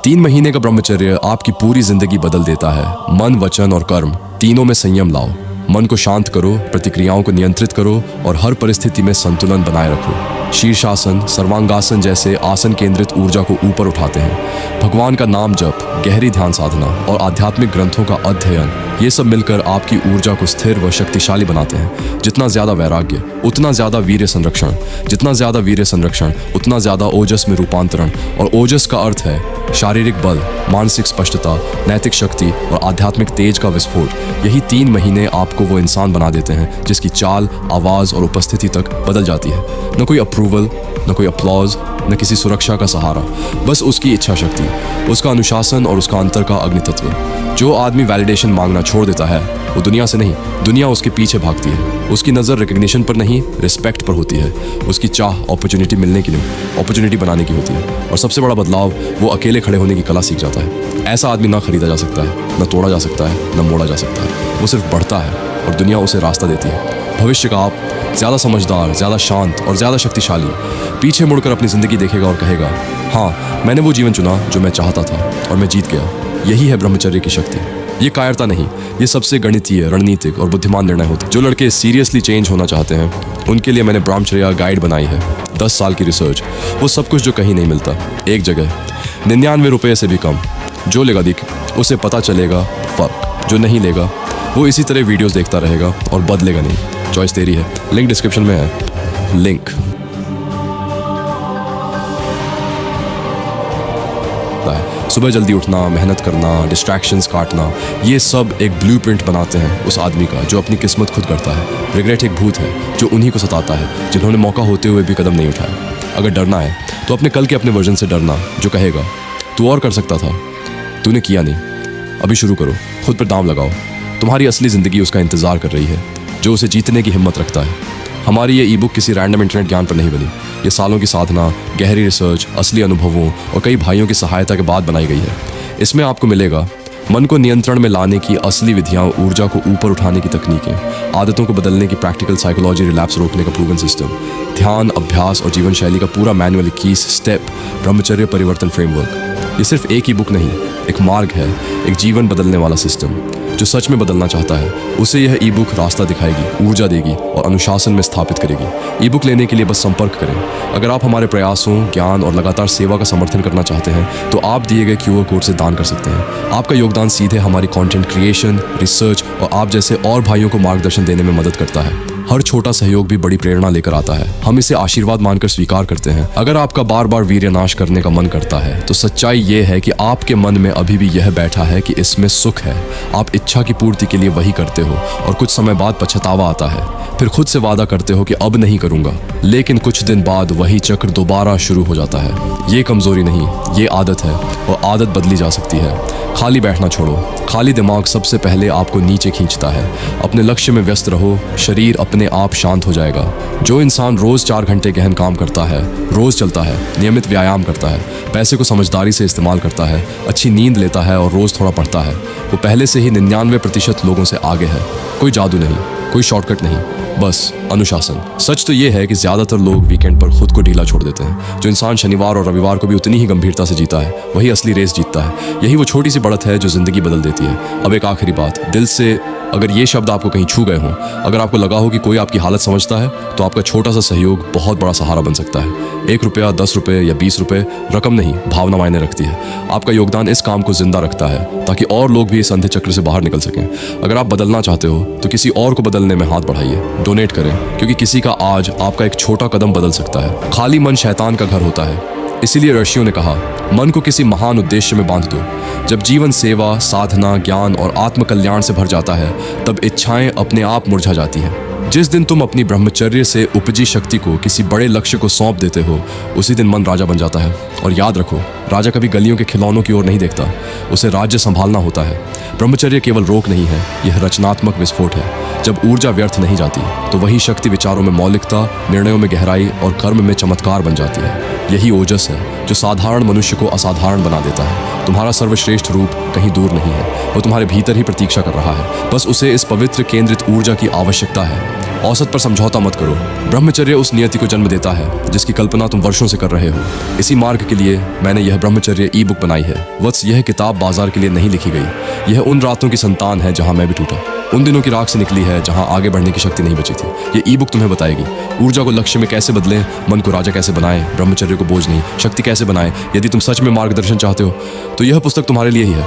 3 महीने का ब्रह्मचर्य आपकी पूरी जिंदगी बदल देता है। मन, वचन और कर्म तीनों में संयम लाओ। मन को शांत करो, प्रतिक्रियाओं को नियंत्रित करो और हर परिस्थिति में संतुलन बनाए रखो। शीर्षासन, सर्वांगासन जैसे आसन केंद्रित ऊर्जा को ऊपर उठाते हैं। भगवान का नाम जप, गहरी ध्यान साधना और आध्यात्मिक ग्रंथों का अध्ययन, ये सब मिलकर आपकी ऊर्जा को स्थिर व शक्तिशाली बनाते हैं। जितना ज्यादा वैराग्य उतना ज्यादा वीर्य संरक्षण, जितना ज्यादा वीर्य संरक्षण उतना ज्यादा ओजस में रूपांतरण। और ओजस का अर्थ है शारीरिक बल, मानसिक स्पष्टता, नैतिक शक्ति और आध्यात्मिक तेज का विस्फोट। यही 3 महीने आपको वो इंसान बना देते हैं जिसकी चाल, आवाज और उपस्थिति तक बदल जाती है। न कोई अप्रूवल, न कोई अपलॉज, न किसी सुरक्षा का सहारा, बस उसकी इच्छा शक्ति, उसका अनुशासन और उसका अंतर का अग्नितत्व। जो आदमी वैलिडेशन मांगना छोड़ देता है वो दुनिया से नहीं, दुनिया उसके पीछे भागती है। उसकी नज़र रिकग्निशन पर नहीं, रिस्पेक्ट पर होती है। उसकी चाह अपॉर्चुनिटी मिलने की नहीं, अपॉर्चुनिटी बनाने की होती है। और सबसे बड़ा बदलाव, वो अकेले खड़े होने की कला सीख जाता है। ऐसा आदमी ना खरीदा जा सकता है, न तोड़ा जा सकता है, न मोड़ा जा सकता है। वो सिर्फ बढ़ता है और दुनिया उसे रास्ता देती है। भविष्य का आप ज़्यादा समझदार, ज़्यादा शांत और ज़्यादा शक्तिशाली पीछे मुड़कर अपनी ज़िंदगी देखेगा और कहेगा, हाँ, मैंने वो जीवन चुना जो मैं चाहता था और मैं जीत गया। यही है ब्रह्मचर्य की शक्ति। ये कायरता नहीं, ये सबसे गणितीय, रणनीतिक और बुद्धिमान निर्णय होते हैं। जो लड़के सीरियसली चेंज होना चाहते हैं उनके लिए मैंने ब्रह्मचर्य गाइड बनाई है। 10 साल की रिसर्च, वो सब कुछ जो कहीं नहीं मिलता, एक जगह, 99 रुपये से भी कम। जो लेगा दिख, उसे पता चलेगा फ़र्क। जो नहीं लेगा वो इसी तरह वीडियोस देखता रहेगा और बदलेगा नहीं। चॉइस तेरी है। लिंक डिस्क्रिप्शन में है। लिंक सुबह जल्दी उठना, मेहनत करना, डिस्ट्रैक्शंस काटना, ये सब एक ब्लूप्रिंट बनाते हैं उस आदमी का जो अपनी किस्मत खुद करता है। रिग्रेट एक भूत है जो उन्हीं को सताता है जिन्होंने मौका होते हुए भी कदम नहीं उठाया। अगर डरना है तो अपने कल के अपने वर्जन से डरना जो कहेगा तू और कर सकता था, तूने किया नहीं, अभी शुरू करो, खुद पर दांव लगाओ। तुम्हारी असली ज़िंदगी उसका इंतज़ार कर रही है जो उसे जीतने की हिम्मत रखता है। हमारी ये ई बुक किसी रैंडम इंटरनेट ज्ञान पर नहीं बनी। ये सालों की साधना, गहरी रिसर्च, असली अनुभवों और कई भाइयों की सहायता के बाद बनाई गई है। इसमें आपको मिलेगा मन को नियंत्रण में लाने की असली विधियाँ, ऊर्जा को ऊपर उठाने की तकनीकें, आदतों को बदलने की प्रैक्टिकल साइकोलॉजी, रिलैप्स रोकने का प्रूवन सिस्टम, ध्यान, अभ्यास और जीवन शैली का पूरा मैनुअल, 21 स्टेप ब्रह्मचर्य परिवर्तन फ्रेमवर्क। ये सिर्फ एक ही बुक नहीं, एक मार्ग है, एक जीवन बदलने वाला सिस्टम। जो सच में बदलना चाहता है उसे यह ई बुक रास्ता दिखाएगी, ऊर्जा देगी और अनुशासन में स्थापित करेगी। ई बुक लेने के लिए बस संपर्क करें। अगर आप हमारे प्रयासों, ज्ञान और लगातार सेवा का समर्थन करना चाहते हैं तो आप दिए गए QR कोड से दान कर सकते हैं। आपका योगदान सीधे हमारी कंटेंट क्रिएशन, रिसर्च और आप जैसे और भाइयों को मार्गदर्शन देने में मदद करता है। हर छोटा सहयोग भी बड़ी प्रेरणा लेकर आता है। हम इसे आशीर्वाद मानकर स्वीकार करते हैं। अगर आपका बार बार वीर्य नाश करने का मन करता है तो सच्चाई ये है कि आपके मन में अभी भी यह बैठा है कि इसमें सुख है। आप इच्छा की पूर्ति के लिए वही करते हो और कुछ समय बाद पछतावा आता है। फिर खुद से वादा करते हो कि अब नहीं करूंगा, लेकिन कुछ दिन बाद वही चक्र दोबारा शुरू हो जाता है। ये कमजोरी नहीं, ये आदत है और आदत बदली जा सकती है। खाली बैठना छोड़ो। खाली दिमाग सबसे पहले आपको नीचे खींचता है। अपने लक्ष्य में व्यस्त रहो, शरीर अपने आप शांत हो जाएगा। जो इंसान रोज 4 घंटे गहन काम करता है, रोज चलता है, नियमित व्यायाम करता है, पैसे को समझदारी से इस्तेमाल करता है, अच्छी नींद लेता है और रोज थोड़ा पढ़ता है, वो पहले से ही 99% लोगों से आगे है। कोई जादू नहीं, कोई शॉर्टकट नहीं, बस अनुशासन। सच तो ये है कि ज्यादातर लोग वीकेंड पर खुद को ढीला छोड़ देते हैं। जो इंसान शनिवार और रविवार को भी उतनी ही गंभीरता से जीता है वही असली रेस जीतता है। यही वो छोटी सी बढ़त है जो जिंदगी बदल देती है। अब एक आखिरी बात, दिल से अगर ये शब्द आपको कहीं छू गए हों, अगर आपको लगा हो कि कोई आपकी हालत समझता है तो आपका छोटा सा सहयोग बहुत बड़ा सहारा बन सकता है। 1 रुपया, 10 रुपये या 20 रुपये, रकम नहीं, भावना मायने रखती है। आपका योगदान इस काम को जिंदा रखता है ताकि और लोग भी इस अंधे चक्र से बाहर निकल सकें। अगर आप बदलना चाहते हो तो किसी और को बदलने में हाथ बढ़ाइए, डोनेट करें, क्योंकि किसी का आज आपका एक छोटा कदम बदल सकता है। खाली मन शैतान का घर होता है। इसीलिए ऋषियों ने कहा, मन को किसी महान उद्देश्य में बांध दो। जब जीवन सेवा, साधना, ज्ञान और आत्मकल्याण से भर जाता है तब इच्छाएं अपने आप मुरझा जाती हैं। जिस दिन तुम अपनी ब्रह्मचर्य से उपजी शक्ति को किसी बड़े लक्ष्य को सौंप देते हो उसी दिन मन राजा बन जाता है। और याद रखो, राजा कभी गलियों के खिलौनों की ओर नहीं देखता, उसे राज्य संभालना होता है। ब्रह्मचर्य केवल रोक नहीं है, यह रचनात्मक विस्फोट है। जब ऊर्जा व्यर्थ नहीं जाती तो वही शक्ति विचारों में मौलिकता, निर्णयों में गहराई और कर्म में चमत्कार बन जाती है। यही ओजस है जो साधारण मनुष्य को असाधारण बना देता है। तुम्हारा सर्वश्रेष्ठ रूप कहीं दूर नहीं है, वो तुम्हारे भीतर ही प्रतीक्षा कर रहा है। बस उसे इस पवित्र केंद्रित ऊर्जा की आवश्यकता है। औसत पर समझौता मत करो। ब्रह्मचर्य उस नियति को जन्म देता है जिसकी कल्पना तुम वर्षों से कर रहे हो। इसी मार्ग के लिए मैंने यह ब्रह्मचर्य ई बुक बनाई है। वत्स, यह किताब बाजार के लिए नहीं लिखी गई। यह उन रातों की संतान है जहां मैं भी टूटा, उन दिनों की राख से निकली है जहां आगे बढ़ने की शक्ति नहीं बची थी। ये ई बुक तुम्हें बताएगी ऊर्जा को लक्ष्य में कैसे बदलें, मन को राजा कैसे बनाएं, ब्रह्मचर्य को बोझ नहीं शक्ति कैसे बनाएं। यदि तुम सच में मार्गदर्शन चाहते हो तो यह पुस्तक तुम्हारे लिए ही है।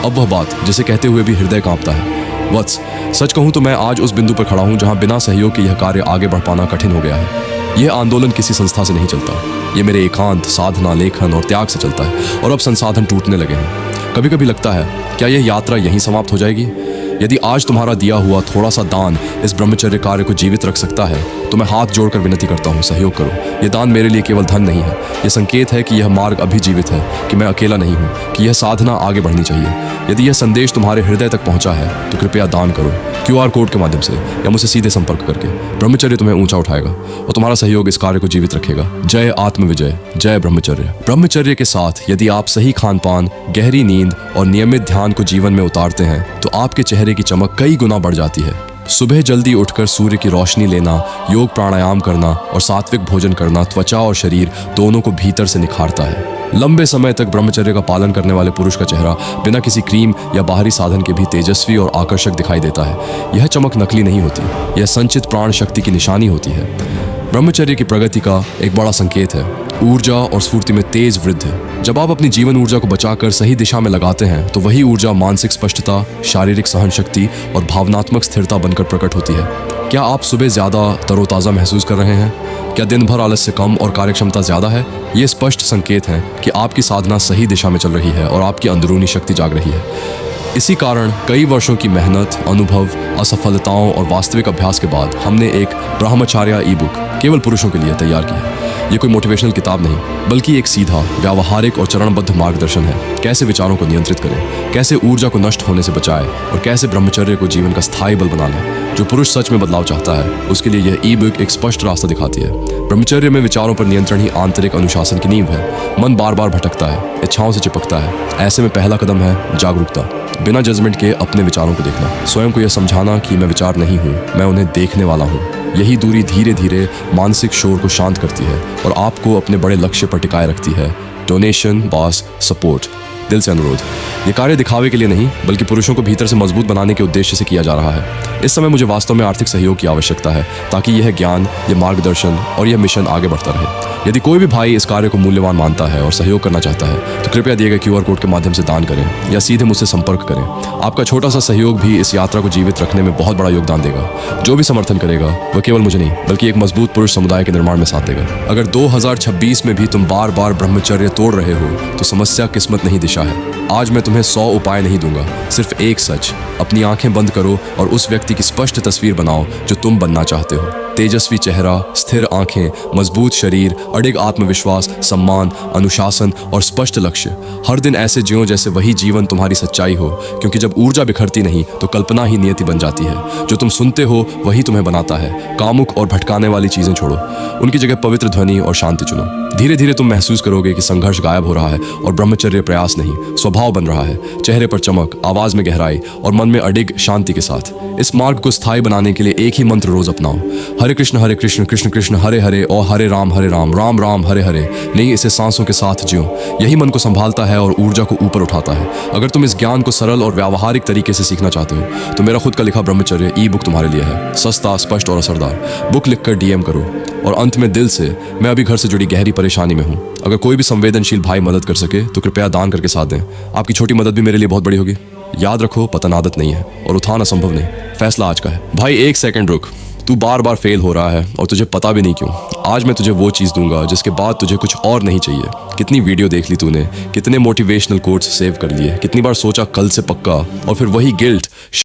अब वह बात जिसे कहते हुए भी हृदय कांपता है। वत्स, सच कहूं तो मैं आज उस बिंदु पर खड़ा हूं जहां बिना सहयोग के यह कार्य आगे बढ़ पाना कठिन हो गया है। यह आंदोलन किसी संस्था से नहीं चलता, ये मेरे एकांत, साधना, लेखन और त्याग से चलता है। और अब संसाधन टूटने लगे हैं। कभी कभी लगता है क्या यह यात्रा यहीं समाप्त हो जाएगी? यदि आज तुम्हारा दिया हुआ थोड़ा सा दान इस ब्रह्मचर्य कार्य को जीवित रख सकता है तो मैं हाथ जोड़कर विनती करता हूँ, सहयोग करो। यह दान मेरे लिए केवल धन नहीं है, यह संकेत है कि यह मार्ग अभी जीवित है, कि मैं अकेला नहीं हूँ, कि यह साधना आगे बढ़नी चाहिए। यदि यह संदेश तुम्हारे हृदय तक पहुँचा है तो कृपया दान करो, QR कोड के माध्यम से या मुझसे सीधे संपर्क करके। ब्रह्मचर्य तुम्हें ऊंचा उठाएगा और तुम्हारा सहयोग इस कार्य को जीवित रखेगा। जय आत्मविजय, जय ब्रह्मचर्य। ब्रह्मचर्य के साथ यदि आप सही खान पान, गहरी नींद और नियमित ध्यान को जीवन में उतारते हैं तो आपके चेहरे की चमक कई गुना बढ़ जाती है। सुबह जल्दी उठकर सूर्य की रोशनी लेना, योग प्राणायाम करना और सात्विक भोजन करना त्वचा और शरीर दोनों को भीतर से निखारता है। लंबे समय तक ब्रह्मचर्य का पालन करने वाले पुरुष का चेहरा बिना किसी क्रीम या बाहरी साधन के भी तेजस्वी और आकर्षक दिखाई देता है। यह चमक नकली नहीं होती, यह संचित प्राण शक्ति की निशानी होती है। ब्रह्मचर्य की प्रगति का एक बड़ा संकेत है ऊर्जा और स्फूर्ति में तेज वृद्धि। जब आप अपनी जीवन ऊर्जा को बचाकर सही दिशा में लगाते हैं तो वही ऊर्जा मानसिक स्पष्टता, शारीरिक सहन शक्ति और भावनात्मक स्थिरता बनकर प्रकट होती है। क्या आप सुबह ज़्यादा तरोताज़ा महसूस कर रहे हैं? क्या दिन भर आलस्य कम और कार्यक्षमता ज़्यादा है? ये स्पष्ट संकेत हैं कि आपकी साधना सही दिशा में चल रही है और आपकी अंदरूनी शक्ति जाग रही है। इसी कारण कई वर्षों की मेहनत, अनुभव, असफलताओं और वास्तविक अभ्यास के बाद हमने एक ब्रह्मचर्य ई बुक केवल पुरुषों के लिए तैयार की है। ये कोई मोटिवेशनल किताब नहीं, बल्कि एक सीधा, व्यावहारिक और चरणबद्ध मार्गदर्शन है। कैसे विचारों को नियंत्रित करें, कैसे ऊर्जा को नष्ट होने से बचाएं और कैसे ब्रह्मचर्य को जीवन का स्थायी बल बना लें। जो पुरुष सच में बदलाव चाहता है उसके लिए यह ई बुक एक स्पष्ट रास्ता दिखाती है। ब्रह्मचर्य में विचारों पर नियंत्रण ही आंतरिक अनुशासन की नींव है। मन बार बार भटकता है, इच्छाओं से चिपकता है। ऐसे में पहला कदम है जागरूकता। बिना जजमेंट के अपने विचारों को देखना, स्वयं को यह समझाना कि मैं विचार नहीं हूँ, मैं उन्हें देखने वाला हूँ। यही दूरी धीरे धीरे मानसिक शोर को शांत करती है और आपको अपने बड़े लक्ष्य पर टिकाए रखती है। Donation, boss, support. दिल से अनुरोध, ये कार्य दिखावे के लिए नहीं बल्कि पुरुषों को भीतर से मजबूत बनाने के उद्देश्य से किया जा रहा है। इस समय मुझे वास्तव में आर्थिक सहयोग की आवश्यकता है ताकि यह ज्ञान, यह मार्गदर्शन और यह मिशन आगे बढ़ता रहे। यदि कोई भी भाई इस कार्य को मूल्यवान मानता है और सहयोग करना चाहता है तो कृपया दिए गए QR कोड के माध्यम से दान करें या सीधे मुझसे संपर्क करें। आपका छोटा सा सहयोग भी इस यात्रा को जीवित रखने में बहुत बड़ा योगदान देगा। जो भी समर्थन करेगा वह केवल मुझे नहीं बल्कि एक मजबूत पुरुष समुदाय के निर्माण में साथ देगा। अगर 2026 में भी तुम बार बार ब्रह्मचर्य तोड़ रहे हो तो समस्या किस्मत नहीं दिशा है। आज मैं तुम्हें 100 उपाय नहीं दूंगा, सिर्फ एक सच। अपनी आंखें बंद करो और उस व्यक्ति की स्पष्ट तस्वीर बनाओ जो तुम बनना चाहते हो। तेजस्वी चेहरा, स्थिर आंखें, मजबूत शरीर, अडिग आत्मविश्वास, सम्मान, अनुशासन और स्पष्ट लक्ष्य। हर दिन ऐसे जियो जैसे वही जीवन तुम्हारी सच्चाई हो, क्योंकि जब ऊर्जा बिखरती नहीं तो कल्पना ही नियति बन जाती है। जो तुम सुनते हो वही तुम्हें बनाता है। कामुक और भटकाने वाली चीजें छोड़ो, उनकी जगह पवित्र ध्वनि और शांति चुनो। धीरे धीरे तुम महसूस करोगे कि संघर्ष गायब हो रहा है और ब्रह्मचर्य प्रयास नहीं स्वभाव बन रहा है। चेहरे पर चमक, आवाज में गहराई और मन में अडिग शांति के साथ। इस मार्ग को स्थायी बनाने के लिए एक ही मंत्र रोज अपनाओ, हरे कृष्ण कृष्ण कृष्ण हरे हरे और हरे राम राम राम हरे हरे। नहीं, इसे सांसों के साथ जियो। यही मन को संभालता है और ऊर्जा को ऊपर उठाता है। अगर तुम इस ज्ञान को सरल और व्यावहारिक तरीके से सीखना चाहते हो तो मेरा खुद का लिखा ब्रह्मचर्य ई बुक तुम्हारे लिए है। सस्ता, स्पष्ट और असरदार। बुक लिखकर DM करो। और अंत में दिल से, मैं अभी घर से जुड़ी गहरी परेशानी में हूँ। अगर कोई भी संवेदनशील भाई मदद कर सके तो कृपया दान करके साथ दें। आपकी छोटी मदद भी मेरे लिए बहुत बड़ी होगी। याद रखो, पतन आदत नहीं है और उठाना संभव नहीं, फैसला आज का है। भाई एक सेकंड रुक, तू बार बार फेल हो रहा है और तुझे पता भी नहीं क्यों। आज मैं तुझे वो चीज़ दूंगा जिसके बाद तुझे कुछ और नहीं चाहिए। कितनी वीडियो देख ली तूने, कितने मोटिवेशनल कोट्स सेव कर लिए, कितनी बार सोचा कल से पक्का, और फिर वही गिल्ट